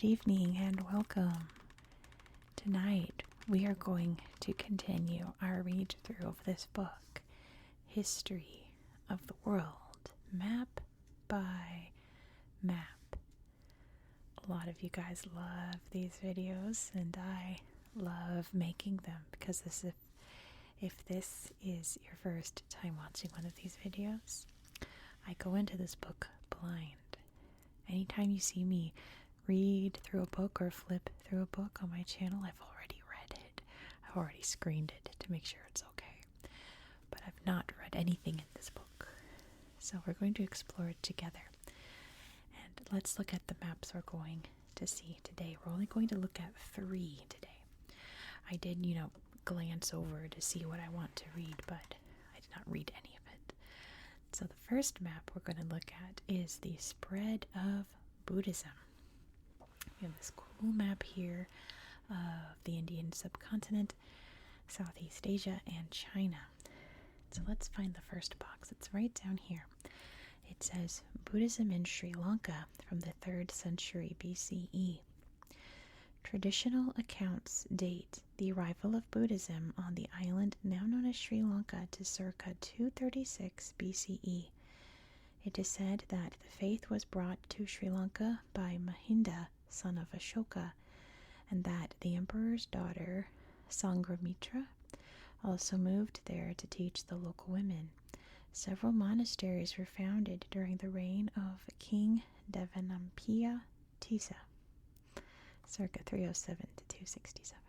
Good evening and welcome. Tonight we are going to continue our read through of this book, History of the World, map by map. A lot of you guys love these videos and I love making them because if this is your first time watching one of these videos, I go into this book blind. Anytime you see me read through a book or flip through a book on my channel, I've already read it. I've already screened it to make sure it's okay. But I've not read anything in this book. So we're going to explore it together. And let's look at the maps we're going to see today. We're only going to look at 3 today. I did, glance over to see what I want to read, but I did not read any of it. So the first map we're going to look at is the spread of Buddhism. We have this cool map here of the Indian subcontinent, Southeast Asia, and China. So let's find the first box. It's right down here. It says Buddhism in Sri Lanka from the 3rd century BCE. Traditional accounts date the arrival of Buddhism on the island now known as Sri Lanka to circa 236 BCE. It is said that the faith was brought to Sri Lanka by Mahinda, son of Ashoka, and that the emperor's daughter, Sanghamitra, also moved there to teach the local women. Several monasteries were founded during the reign of King Devanampiya Tissa, circa 307 to 267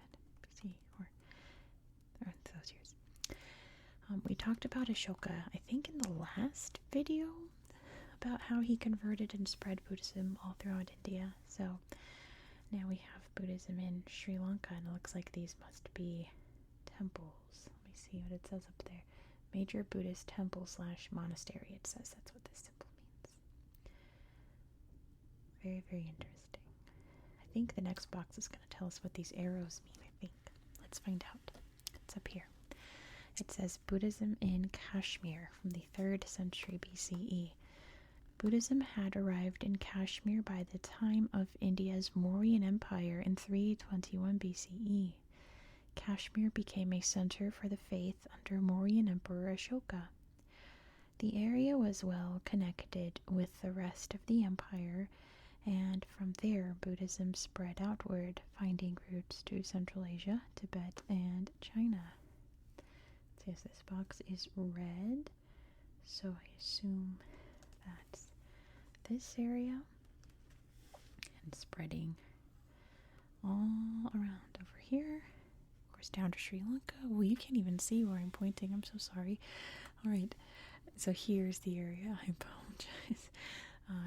BC, or those years. We talked about Ashoka, I think, in the last video, about how he converted and spread Buddhism all throughout India. So now we have Buddhism in Sri Lanka, and it looks like these must be temples. Let me see what it says up there. Major Buddhist temple / monastery, it says. That's what this symbol means. Very, very interesting. I think the next box is going to tell us what these arrows mean, I think. Let's find out. It's up here. It says Buddhism in Kashmir from the 3rd century BCE. Buddhism had arrived in Kashmir by the time of India's Mauryan Empire in 321 BCE. Kashmir became a center for the faith under Mauryan Emperor Ashoka. The area was well connected with the rest of the empire, and from there Buddhism spread outward, finding roots to Central Asia, Tibet, and China. It says this box is red, so I assume that's this area, and spreading all around over here, of course down to Sri Lanka. Well, you can't even see where I'm pointing, I'm so sorry. Alright, so here's the area. I apologize.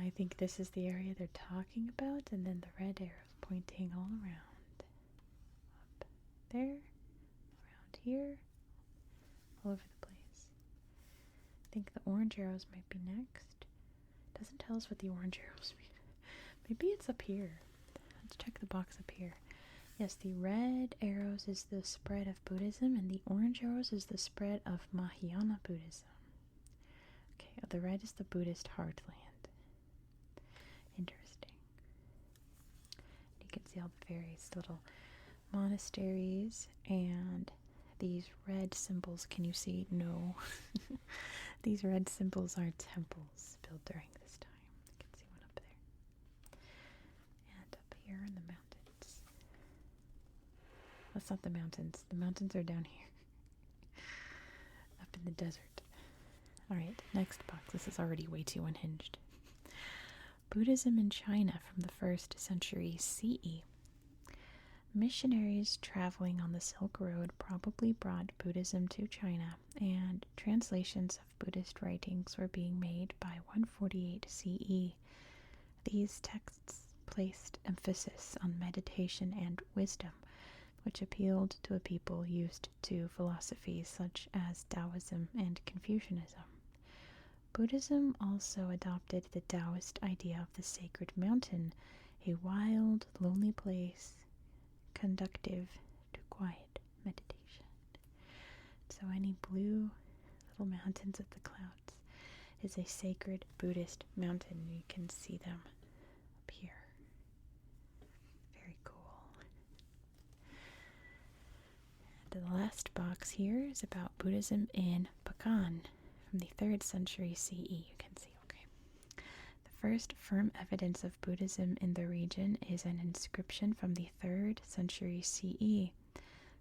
I think this is the area they're talking about, and then the red arrow pointing all around. Up there, around here, all over the place. I think the orange arrows might be next. Doesn't tell us what the orange arrows mean. Maybe it's up here. Let's check the box up here. Yes, the red arrows is the spread of Buddhism, and the orange arrows is the spread of Mahayana Buddhism. Okay, the red is the Buddhist heartland. Interesting. You can see all the various little monasteries, and these red symbols, can you see? No. These red symbols are temples built during this time. You can see one up there. And up here in the mountains. That's not the mountains. The mountains are down here. Up in the desert. Alright, next box. This is already way too unhinged. Buddhism in China from the 1st century CE. Missionaries traveling on the Silk Road probably brought Buddhism to China, and translations of Buddhist writings were being made by 148 CE. These texts placed emphasis on meditation and wisdom, which appealed to a people used to philosophies such as Taoism and Confucianism. Buddhism also adopted the Taoist idea of the sacred mountain, a wild, lonely place conducive to quiet meditation. So any blue little mountains of the clouds is a sacred Buddhist mountain. You can see them up here. The last box here is about Buddhism in Pagan from the 3rd century CE. You can see, okay. The first firm evidence of Buddhism in the region is an inscription from the 3rd century CE.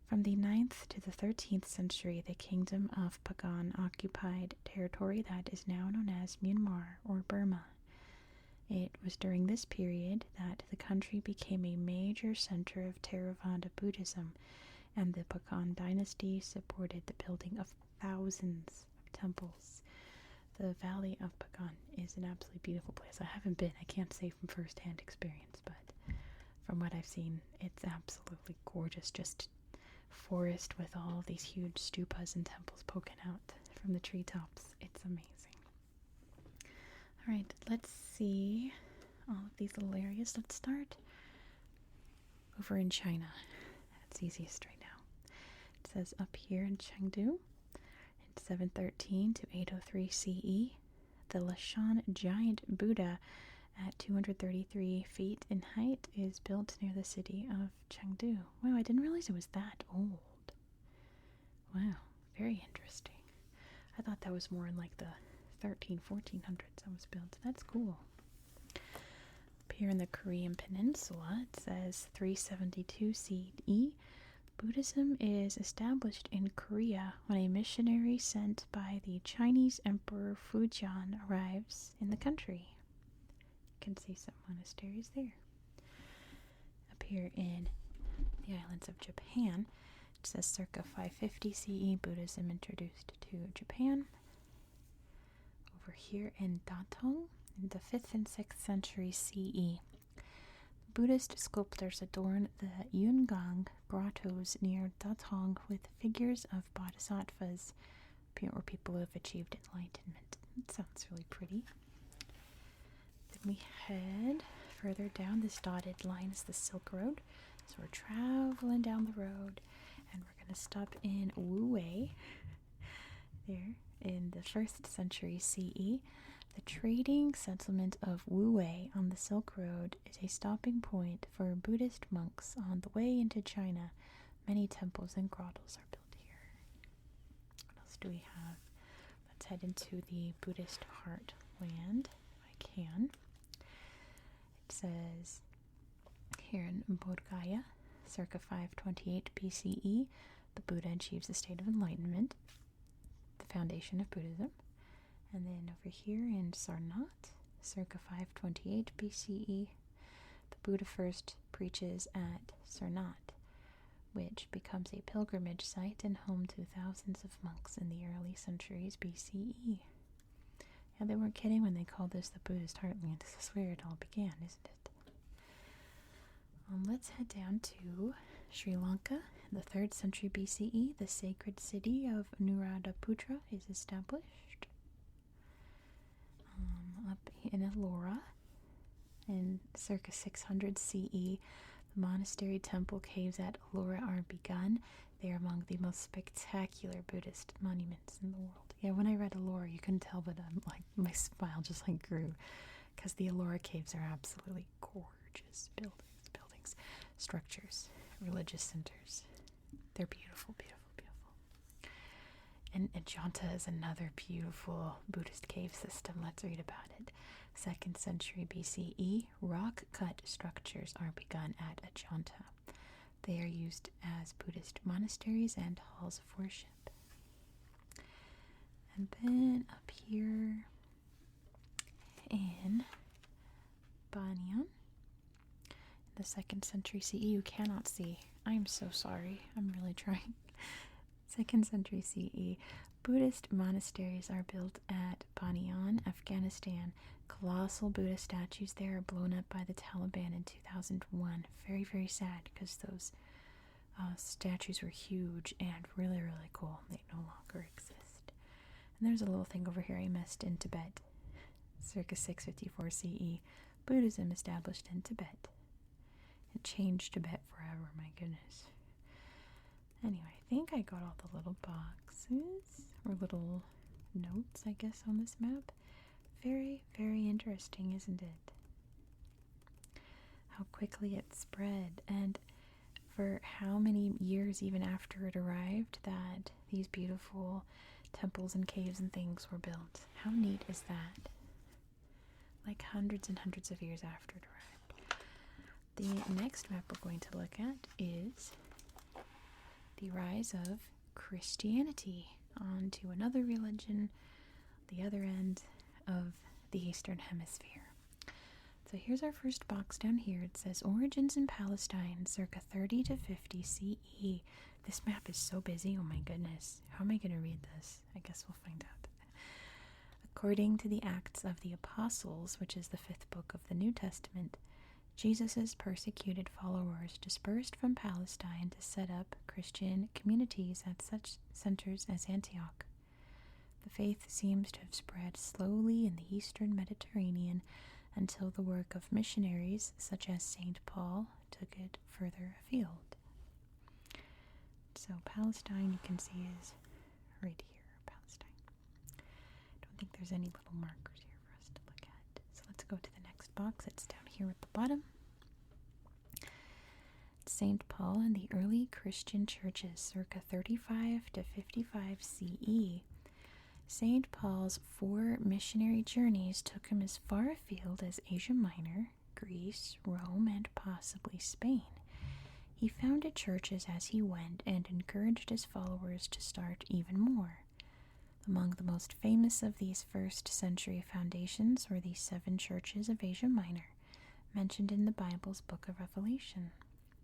From the 9th to the 13th century, the kingdom of Pagan occupied territory that is now known as Myanmar or Burma. It was during this period that the country became a major center of Theravada Buddhism, and the Pagan dynasty supported the building of thousands of temples. The Valley of Pagan is an absolutely beautiful place. I haven't been, I can't say from first-hand experience, but from what I've seen, it's absolutely gorgeous. Just forest with all these huge stupas and temples poking out from the treetops. It's amazing. Alright, let's see all of these little areas. Let's start over in China. That's easiest right now. It says up here in Chengdu, in 713 to 803 CE, the Lashan giant Buddha at 233 feet in height is built near the city of Chengdu. Wow, I didn't realize it was that old. Wow, very interesting. I thought that was more in like the 1400s that was built. That's cool. Up here in the Korean Peninsula, it says 372 CE, Buddhism is established in Korea when a missionary sent by the Chinese Emperor Fujian arrives in the country. You can see some monasteries there. Up here in the islands of Japan, it says circa 550 CE, Buddhism introduced to Japan. Over here in Datong, in the 5th and 6th century CE, Buddhist sculptors adorn the Yungang grottos near Datong with figures of bodhisattvas, or people who have achieved enlightenment. That sounds really pretty. Then we head further down. This dotted line is the Silk Road. So we're traveling down the road, and we're going to stop in Wuwei, there in the 1st century CE. The trading settlement of Wuwei on the Silk Road is a stopping point for Buddhist monks on the way into China. Many temples and grottos are built here. What else do we have? Let's head into the Buddhist heartland, if I can. It says here in Bodh Gaya, circa 528 BCE, the Buddha achieves the state of enlightenment, the foundation of Buddhism. And then over here in Sarnath, circa 528 BCE, the Buddha first preaches at Sarnath, which becomes a pilgrimage site and home to thousands of monks in the early centuries BCE. Yeah, they weren't kidding when they called this the Buddhist heartland. This is where it all began, isn't it? Let's head down to Sri Lanka. In the 3rd century BCE, the sacred city of Nuradhaputra is established. Up in Ellora, in circa 600 CE, the monastery temple caves at Ellora are begun. They are among the most spectacular Buddhist monuments in the world. Yeah, when I read Ellora, you couldn't tell, but my smile just grew, because the Ellora caves are absolutely gorgeous buildings, structures, religious centers. They're beautiful, beautiful, beautiful. And Ajanta is another beautiful Buddhist cave system. Let's read about it. 2nd century BCE, rock-cut structures are begun at Ajanta. They are used as Buddhist monasteries and halls of worship. And then up here in Banyan, in the 2nd century CE, you cannot see. I'm so sorry. I'm really trying. 2nd century CE, Buddhist monasteries are built at Banyan, Afghanistan. Colossal Buddha statues there are blown up by the Taliban in 2001. Very, very sad, because those statues were huge and really, really cool. They no longer exist. And there's a little thing over here I missed in Tibet. Circa 654 CE, Buddhism established in Tibet. It changed Tibet forever, my goodness. Anyway, I think I got all the little boxes, or little notes, I guess, on this map. Very, very interesting, isn't it? How quickly it spread. And for how many years even after it arrived that these beautiful temples and caves and things were built. How neat is that? Like hundreds and hundreds of years after it arrived. The next map we're going to look at is the rise of Christianity onto another religion, the other end of the Eastern Hemisphere. So here's our first box down here. It says Origins in Palestine, circa 30 to 50 CE. This map is so busy, oh my goodness. How am I going to read this? I guess we'll find out. According to the Acts of the Apostles, which is the 5th book of the New Testament, Jesus' persecuted followers dispersed from Palestine to set up Christian communities at such centers as Antioch. The faith seems to have spread slowly in the eastern Mediterranean until the work of missionaries such as St. Paul took it further afield. So Palestine, you can see, is right here, Palestine. I don't think there's any little markers here for us to look at. So let's go to the next box. It's down here at the bottom. St. Paul and the early Christian churches, circa 35 to 55 CE. St. Paul's 4 missionary journeys took him as far afield as Asia Minor, Greece, Rome, and possibly Spain. He founded churches as he went and encouraged his followers to start even more. Among the most famous of these first-century foundations were the 7 churches of Asia Minor, mentioned in the Bible's book of Revelation.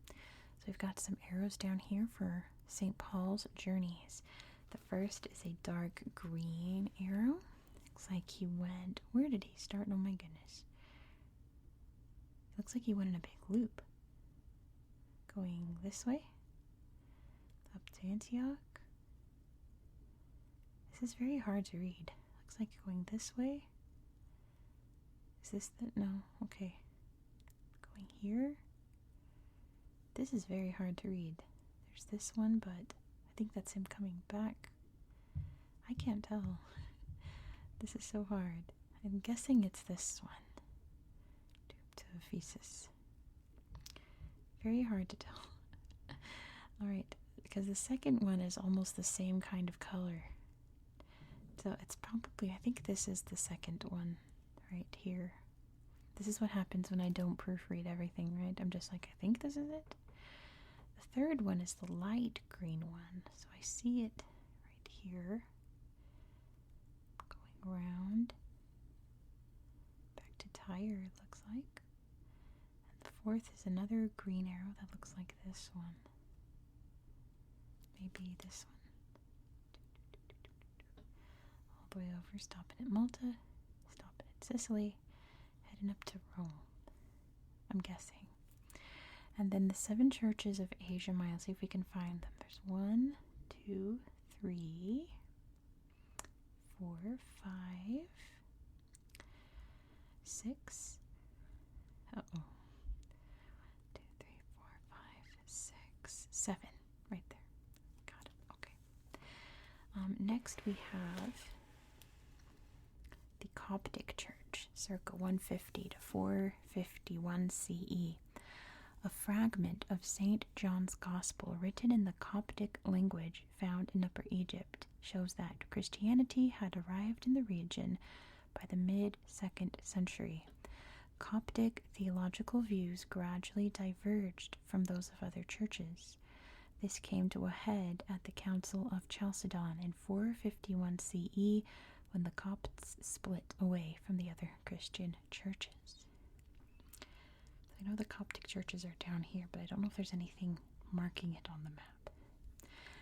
So we've got some arrows down here for St. Paul's journeys. The first is a dark green arrow. Looks like he went... Where did he start? Oh my goodness. Looks like he went in a big loop. Going this way. Up to Antioch. This is very hard to read. Looks like going this way. Is this the... No. Okay. Going here. This is very hard to read. There's this one, but... I think that's him coming back. I can't tell. This is so hard. I'm guessing it's this one. To Ephesus. Very hard to tell. Alright, because the second one is almost the same kind of color. So it's probably, I think this is the second one right here. This is what happens when I don't proofread everything, right? I'm just like, I think this is it. The third one is the light green one. So I see it right here. Going around. Back to Tyre, it looks like. And the fourth is another green arrow that looks like this one. Maybe this one. All the way over, stopping at Malta, stopping at Sicily, heading up to Rome. I'm guessing. And then the 7 churches of Asia Minor. See if we can find them. There's 1, 2, 3, 4, 5, 6. Uh-oh. 1, 2, 3, 4, 5, 6, 7. Right there. Got it. Okay. Next we have the Coptic Church, circa 150 to 451 CE. A fragment of St. John's Gospel written in the Coptic language found in Upper Egypt shows that Christianity had arrived in the region by the mid-2nd century. Coptic theological views gradually diverged from those of other churches. This came to a head at the Council of Chalcedon in 451 CE when the Copts split away from the other Christian churches. I know the Coptic churches are down here, but I don't know if there's anything marking it on the map.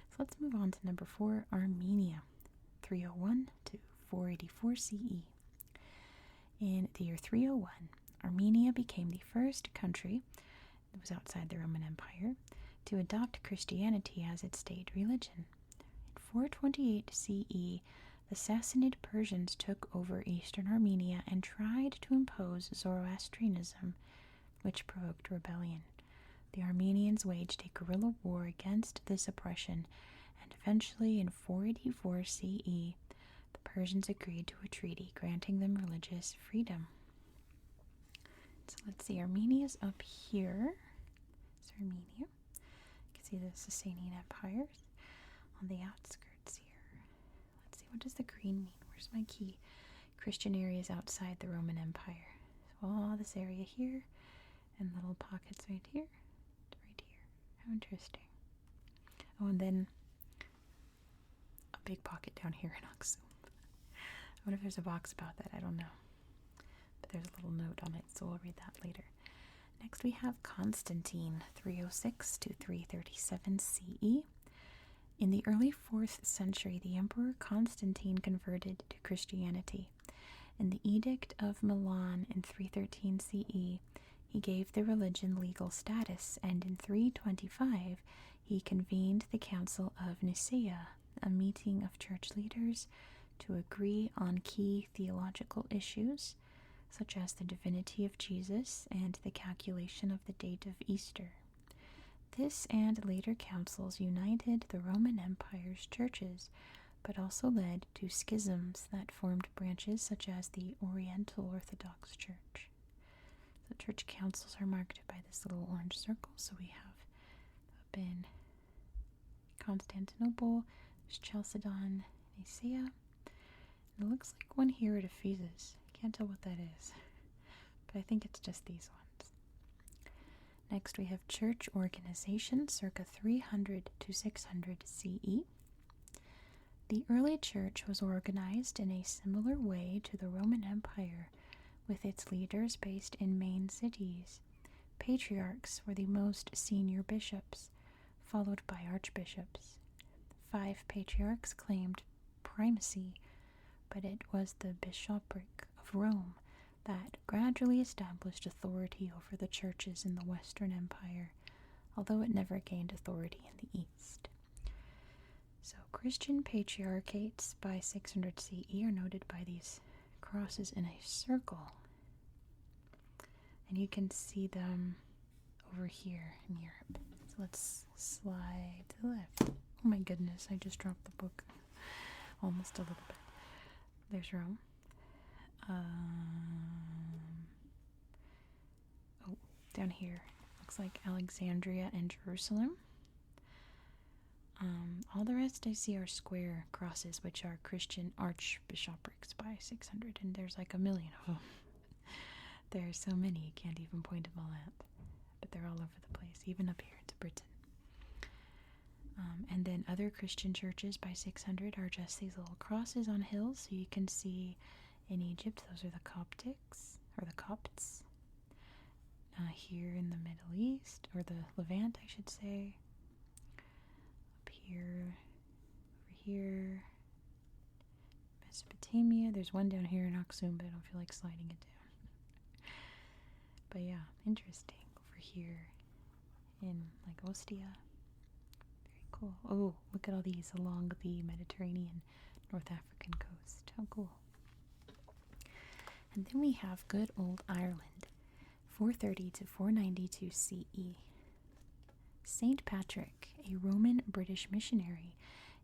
So let's move on to number 4, Armenia, 301 to 484 CE. In the year 301, Armenia became the first country, it was outside the Roman Empire, to adopt Christianity as its state religion. In 428 CE, the Sassanid Persians took over eastern Armenia and tried to impose Zoroastrianism, which provoked rebellion. The Armenians waged a guerrilla war against this oppression, and eventually in 484 CE, the Persians agreed to a treaty granting them religious freedom. So let's see, Armenia's up here. It's Armenia. See the Sasanian empires on the outskirts here. Let's see, what does the green mean? Where's my key? Christian areas outside the Roman Empire. So all this area here, and little pockets right here, right here. How interesting. Oh, and then a big pocket down here in Aksum. I wonder if there's a box about that. I don't know. But there's a little note on it, so we'll read that later. Next we have Constantine, 306 to 337 CE. In the early 4th century, the Emperor Constantine converted to Christianity. In the Edict of Milan in 313 CE, he gave the religion legal status, and in 325 he convened the Council of Nicaea, a meeting of church leaders to agree on key theological issues, such as the divinity of Jesus and the calculation of the date of Easter. This and later councils united the Roman Empire's churches, but also led to schisms that formed branches such as the Oriental Orthodox Church. The church councils are marked by this little orange circle, so we have up in Constantinople, there's Chalcedon, Nicaea, and it looks like one here at Ephesus. Can't tell what that is, but I think it's just these ones. Next we have church organization circa 300 to 600 CE. The early church was organized in a similar way to the Roman Empire, with its leaders based in main cities. Patriarchs were the most senior bishops, followed by archbishops. 5 patriarchs claimed primacy, but it was the bishopric of Rome that gradually established authority over the churches in the Western Empire, although it never gained authority in the East. So Christian patriarchates by 600 CE are noted by these crosses in a circle, and you can see them over here in Europe. So let's slide to the left. Oh my goodness, I just dropped the book almost a little bit. There's Rome. Oh, down here looks like Alexandria and Jerusalem. All the rest I see are square crosses, which are Christian archbishoprics by 600, and there's like a million of them. There's so many, you can't even point them all out. But they're all over the place, even up here into Britain. And then other Christian churches by 600 are just these little crosses on hills, so you can see in Egypt, those are the Coptics, or the Copts. Here in the Middle East, or the Levant, I should say. Here, over here, Mesopotamia. There's one down here in Aksum, but I don't feel like sliding it down. But yeah, interesting. Over here in like Ostia. Very cool. Oh, look at all these along the Mediterranean North African coast. How cool. And then we have good old Ireland, 430 to 492 CE. Saint Patrick, a Roman British missionary,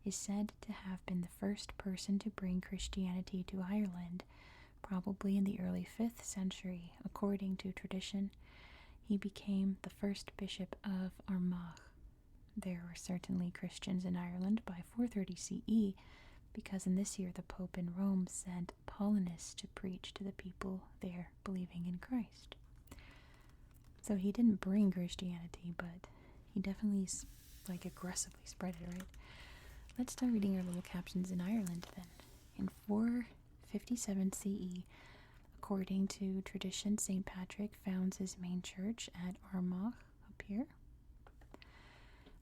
is said to have been the first person to bring Christianity to Ireland, probably in the early 5th century. According to tradition, he became the first bishop of Armagh. There were certainly Christians in Ireland by 430 CE, because in this year the Pope in Rome sent Paulinus to preach to the people there believing in Christ. So he didn't bring Christianity, but he definitely aggressively spread it, right? Let's start reading our little captions in Ireland then. In 457 CE, according to tradition, St. Patrick founds his main church at Armagh, up here.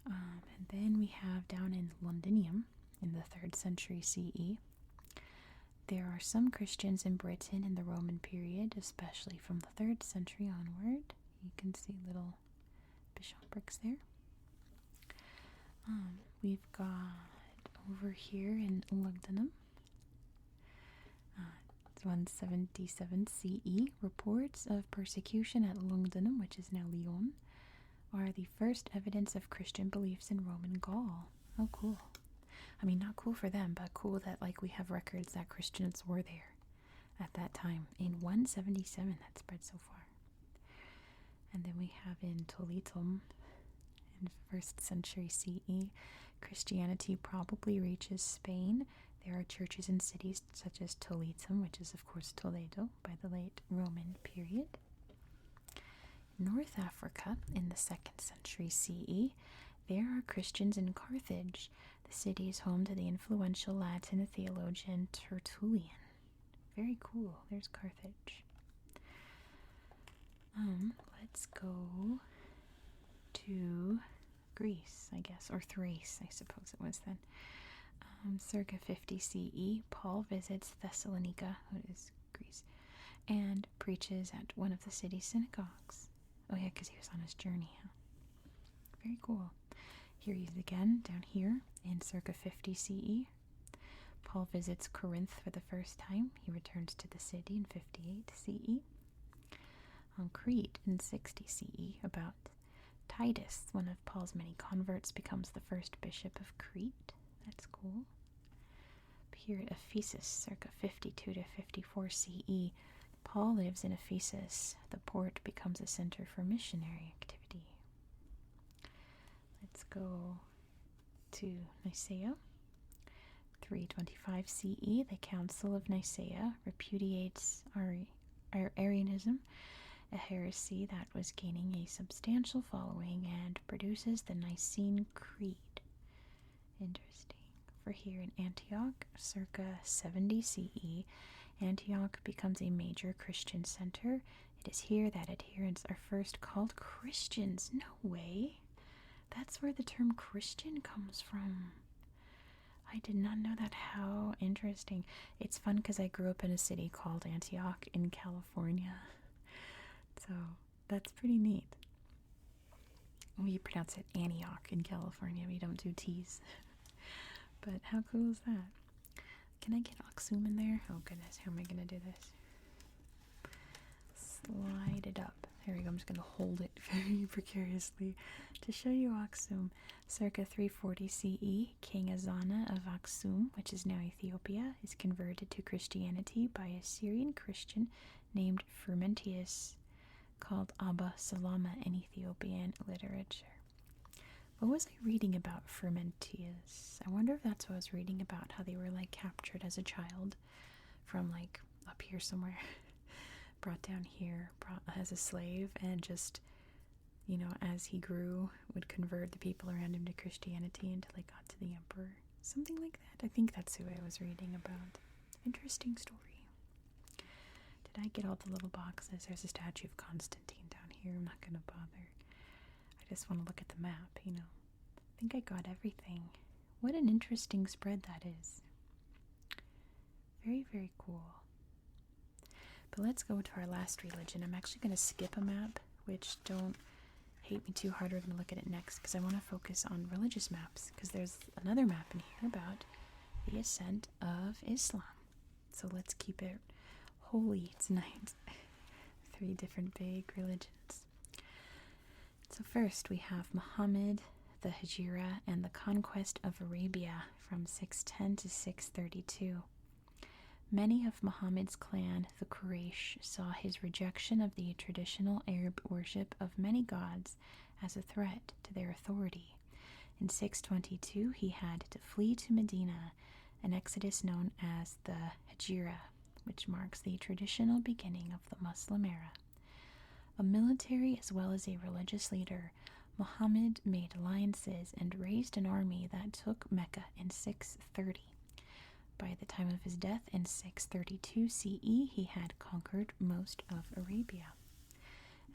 And then we have down in Londinium, in the 3rd century CE. There are some Christians in Britain in the Roman period, especially from the 3rd century onward. You can see little bishoprics there. We've got over here in Lugdunum, 177 CE, reports of persecution at Lugdunum, which is now Lyon, are the first evidence of Christian beliefs in Roman Gaul. Oh, cool. I mean, not cool for them, but cool that we have records that Christians were there at that time. In 177, that spread so far. And then we have in Toletum, in 1st century CE. Christianity probably reaches Spain. There are churches in cities such as Toledo, which is of course Toledo, by the late Roman period. North Africa, in the 2nd century CE, there are Christians in Carthage. The city is home to the influential Latin theologian Tertullian. Very cool. There's Carthage. Let's go to Greece, I guess, or Thrace, I suppose it was then. Circa 50 CE, Paul visits Thessalonica, which is Greece, and preaches at one of the city's synagogues. Oh yeah, because he was on his journey. Huh? Very cool. Here he is again, down here, in circa 50 CE. Paul visits Corinth for the first time. He returns to the city in 58 CE. On Crete in 60 CE, about Titus, one of Paul's many converts, becomes the first bishop of Crete. That's cool. Here at Ephesus, circa 52 to 54 CE, Paul lives in Ephesus. The port becomes a center for missionary activity. Let's go to Nicaea. 325 CE, the Council of Nicaea repudiates Arianism, a heresy that was gaining a substantial following, and produces the Nicene Creed. Interesting. For here in Antioch, circa 70 CE, Antioch becomes a major Christian center. It is here that adherents are first called Christians. No way. That's where the term Christian comes from. I did not know that. How interesting. It's fun because I grew up in a city called Antioch in California. So that's pretty neat. We pronounce it Antioch in California. We don't do T's. But how cool is that? Can I get Aksum in there? Oh goodness, how am I going to do this? Slide it up. There we go. I'm just going to hold it very precariously to show you Aksum. Circa 340 CE, King Azana of Aksum, which is now Ethiopia, is converted to Christianity by a Syrian Christian named Frumentius, called Abba Salama in Ethiopian literature. What was I reading about Frumentius? I wonder if that's what I was reading about, how they were like captured as a child from like up here somewhere, brought down here as a slave, and just, you know, as he grew, would convert the people around him to Christianity until he got to the emperor. Something like that. I think that's who I was reading about. Interesting story. Did I get all the little boxes? There's a statue of Constantine down here. I'm not going to bother. I just want to look at the map, you know. I think I got everything. What an interesting spread that is. Very, very cool. But let's go to our last religion. I'm actually going to skip a map, which don't hate me too hard. We're going to look at it next because I want to focus on religious maps, because there's another map in here about the ascent of Islam. So let's keep it holy tonight. 3 different big religions. So first we have Muhammad, the Hijra, and the conquest of Arabia from 610 to 632. Many of Muhammad's clan, the Quraysh, saw his rejection of the traditional Arab worship of many gods as a threat to their authority. In 622, he had to flee to Medina, an exodus known as the Hijra, which marks the traditional beginning of the Muslim era. A military as well as a religious leader, Muhammad made alliances and raised an army that took Mecca in 630. By the time of his death in 632 CE, he had conquered most of Arabia.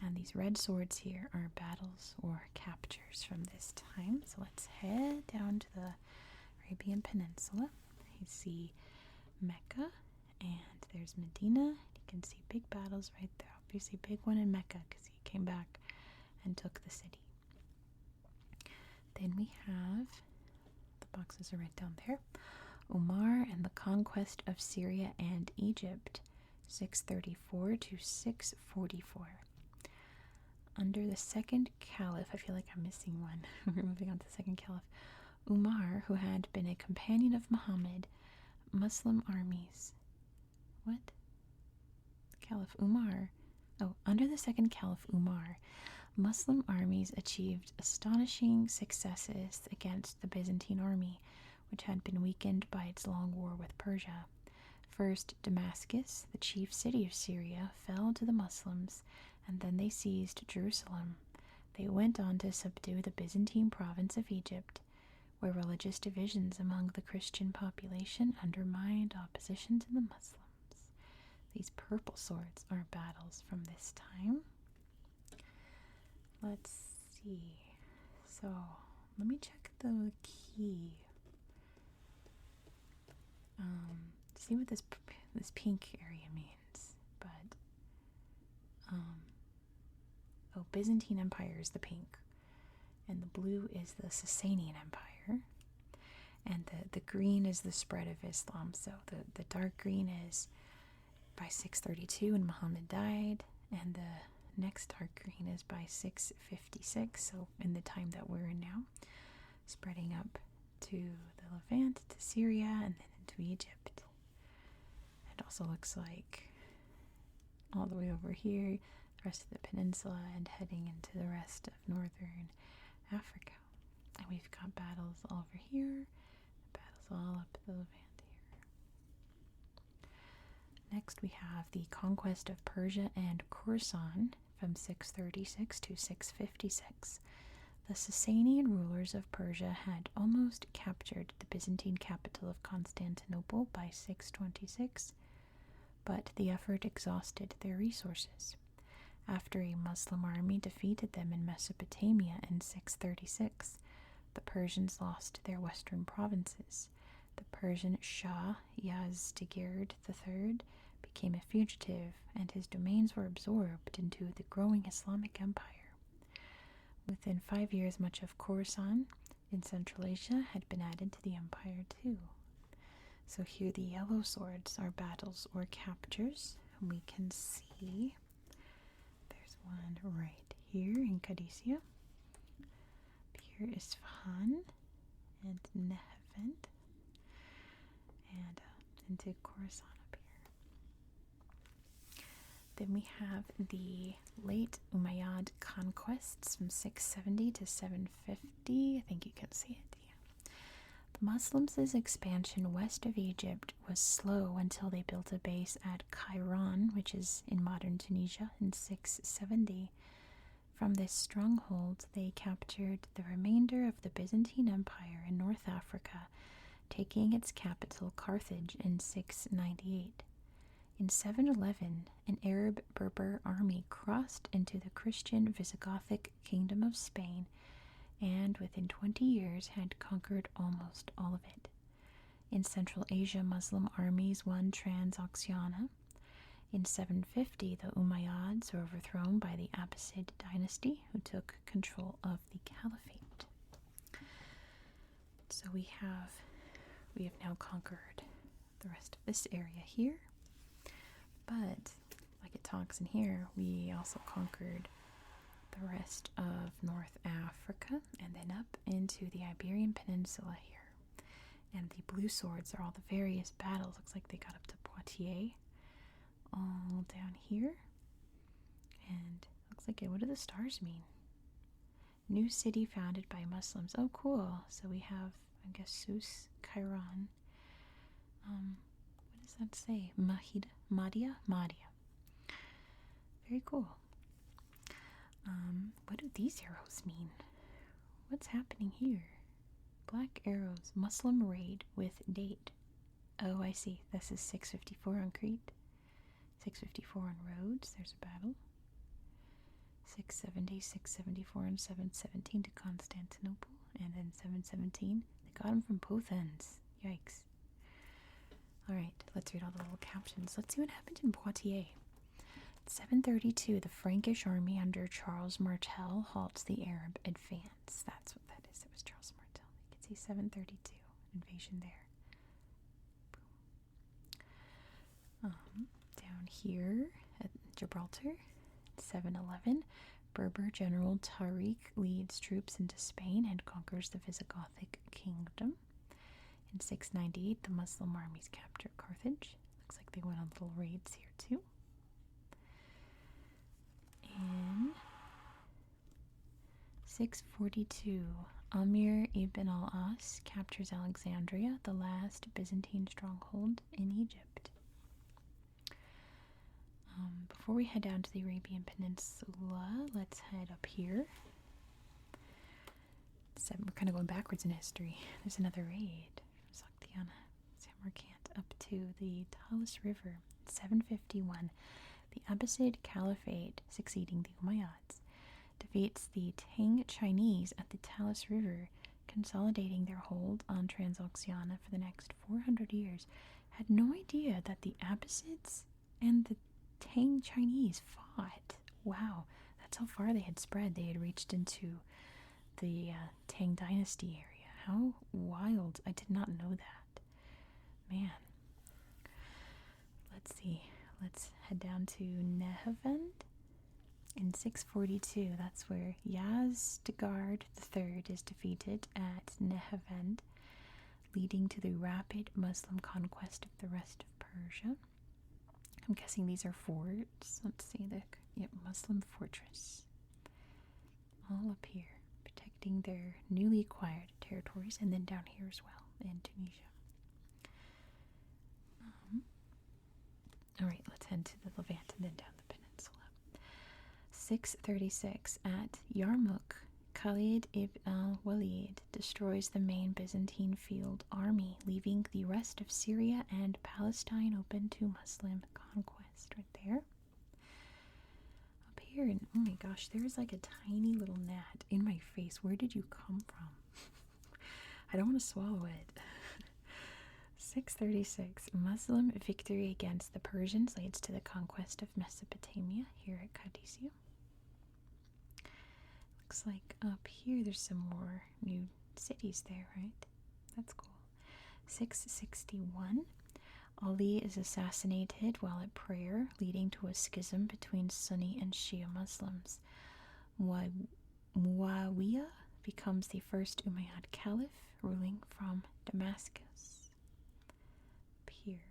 And these red swords here are battles or captures from this time. So let's head down to the Arabian Peninsula. You see Mecca, and there's Medina. You can see big battles right there. Obviously big one in Mecca because he came back and took the city. Then we have, the boxes are right down there, Umar and the conquest of Syria and Egypt, 634 to 644. Under the second caliph, I feel like I'm missing one. We're moving on to the second caliph. Umar, who had been a companion of Muhammad, Muslim armies. What? Caliph Umar. Oh, under the second caliph Umar, Muslim armies achieved astonishing successes against the Byzantine army, which had been weakened by its long war with Persia. First, Damascus, the chief city of Syria, fell to the Muslims, and then they seized Jerusalem. They went on to subdue the Byzantine province of Egypt, where religious divisions among the Christian population undermined opposition to the Muslims. These purple swords are battles from this time. Let's see. So, let me check the key. See what this pink area means. But, Byzantine Empire is the pink, and the blue is the Sasanian Empire, and the green is the spread of Islam. So the dark green is by 632 when Muhammad died, and the next dark green is by 656, so in the time that we're in now, spreading up to the Levant, to Syria, and then into Egypt. It also looks like all the way over here, the rest of the peninsula, and heading into the rest of northern Africa. And we've got battles all over here, battles all up the Levant here. Next we have the conquest of Persia and Khorasan from 636 to 656. The Sasanian rulers of Persia had almost captured the Byzantine capital of Constantinople by 626, but the effort exhausted their resources. After a Muslim army defeated them in Mesopotamia in 636, the Persians lost their western provinces. The Persian Shah Yazdegerd III became a fugitive, and his domains were absorbed into the growing Islamic Empire. Within 5 years, much of Khorasan in Central Asia had been added to the empire too. So here the yellow swords are battles or captures. We can see there's one right here in Qadisiyah. Here is Isfahan and Nehevent, and into Khorasan up here. Then we have the late Umayyad conquests from 670 to 750. I think you can see it. The Muslims' expansion west of Egypt was slow until they built a base at Kairan, which is in modern Tunisia, in 670. From this stronghold, they captured the remainder of the Byzantine Empire in North Africa, taking its capital Carthage in 698. In 711, an Arab Berber army crossed into the Christian Visigothic kingdom of Spain, and within 20 years had conquered almost all of it. In Central Asia, Muslim armies won Transoxiana. In 750, the Umayyads were overthrown by the Abbasid dynasty, who took control of the caliphate. So we have now conquered the rest of this area here. But, like it talks in here, we also conquered the rest of North Africa, and then up into the Iberian Peninsula here. And the blue swords are all the various battles. Looks like they got up to Poitiers, all down here. And looks like what do the stars mean? New city founded by Muslims. Oh, cool. So we have, I guess, Sus, Kairan. What does that say? Mahdia? Very cool. What do these arrows mean? What's happening here? Black arrows, Muslim raid with date. Oh, I see. This is 654 on Crete. 654 on Rhodes. There's a battle. 670, 674, and 717 to Constantinople. And then 717. They got them from both ends. Yikes. Alright, let's read all the little captions. Let's see what happened in Poitiers. 732, the Frankish army under Charles Martel halts the Arab advance. That's what that is. It was Charles Martel. You can see 732, invasion there. Down here at Gibraltar, 711, Berber General Tariq leads troops into Spain and conquers the Visigothic kingdom. In 698, the Muslim armies capture Carthage. Looks like they went on little raids here too. In 642. Amir ibn al-As captures Alexandria, the last Byzantine stronghold in Egypt. Before we head down to the Arabian Peninsula, let's head up here. We're kind of going backwards in history. There's another raid from Sogdiana, Samarkand, up to the Talas River. 751. The Abbasid Caliphate, succeeding the Umayyads, defeats the Tang Chinese at the Talas River, consolidating their hold on Transoxiana for the next 400 years. Had no idea that the Abbasids and the Tang Chinese fought. Wow, that's how far they had spread. They had reached into the Tang Dynasty area. How wild. I did not know that. Man. Let's see. Let's head down to Nehevend. In 642, that's where Yazdegerd III is defeated at Nehevend, leading to the rapid Muslim conquest of the rest of Persia. I'm guessing these are forts. Let's see, Muslim fortress. All up here, protecting their newly acquired territories, and then down here as well, in Tunisia. Alright, let's head to the Levant and then down the peninsula. 636. At Yarmouk, Khalid ibn al-Walid destroys the main Byzantine field army, leaving the rest of Syria and Palestine open to Muslim conquest. Right there. Up here, and oh my gosh, there's like a tiny little gnat in my face. Where did you come from? I don't want to swallow it. 636. Muslim victory against the Persians leads to the conquest of Mesopotamia here at Qadisiyah. Looks like up here there's some more new cities there, right? That's cool. 661. Ali is assassinated while at prayer, leading to a schism between Sunni and Shia Muslims. Muawiyah becomes the first Umayyad Caliph, ruling from Damascus. Here.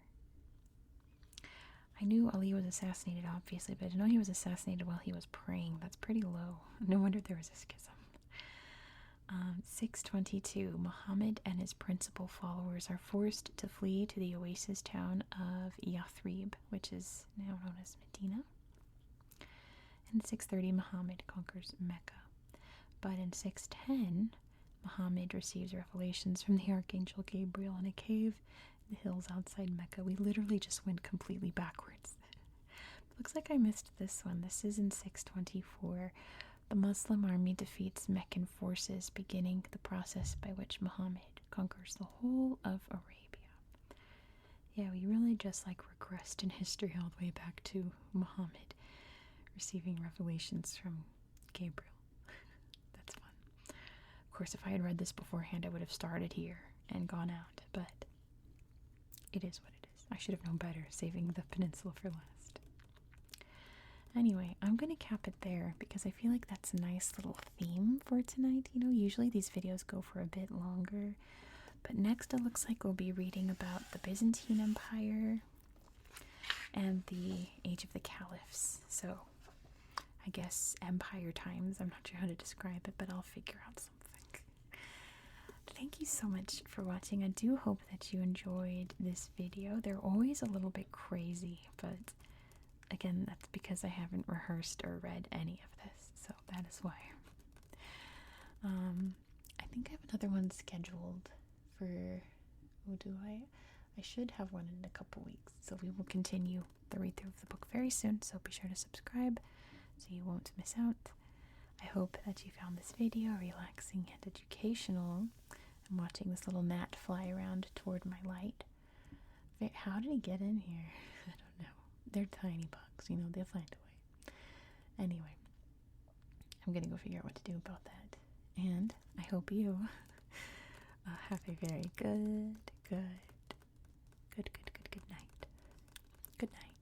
I knew Ali was assassinated, obviously, but I didn't know he was assassinated while he was praying. That's pretty low. No wonder there was a schism. 622. Muhammad and his principal followers are forced to flee to the oasis town of Yathrib, which is now known as Medina. In 630, Muhammad conquers Mecca. But in 610, Muhammad receives revelations from the Archangel Gabriel in a cave in the hills outside Mecca. We literally just went completely backwards. Looks like I missed this one. This is in 624. The Muslim army defeats Meccan forces, beginning the process by which Muhammad conquers the whole of Arabia. Yeah, we really just regressed in history all the way back to Muhammad receiving revelations from Gabriel. That's fun. Of course, if I had read this beforehand, I would have started here and gone out, but it is what it is. I should have known better, saving the peninsula for last. Anyway, I'm going to cap it there because I feel like that's a nice little theme for tonight. You know, usually these videos go for a bit longer, but next it looks like we'll be reading about the Byzantine Empire and the Age of the Caliphs. So, I guess empire times. I'm not sure how to describe it, but I'll figure out something. Thank you so much for watching. I do hope that you enjoyed this video. They're always a little bit crazy, but again, that's because I haven't rehearsed or read any of this, so that is why. I think I have another one scheduled for, I should have one in a couple weeks, so we will continue the read-through of the book very soon, so be sure to subscribe so you won't miss out. I hope that you found this video relaxing and educational. I'm watching this little gnat fly around toward my light. How did he get in here? I don't know. They're tiny bugs, you know, they'll find a way. Anyway, I'm gonna go figure out what to do about that. And I hope you have a very good night. Good night. Good night.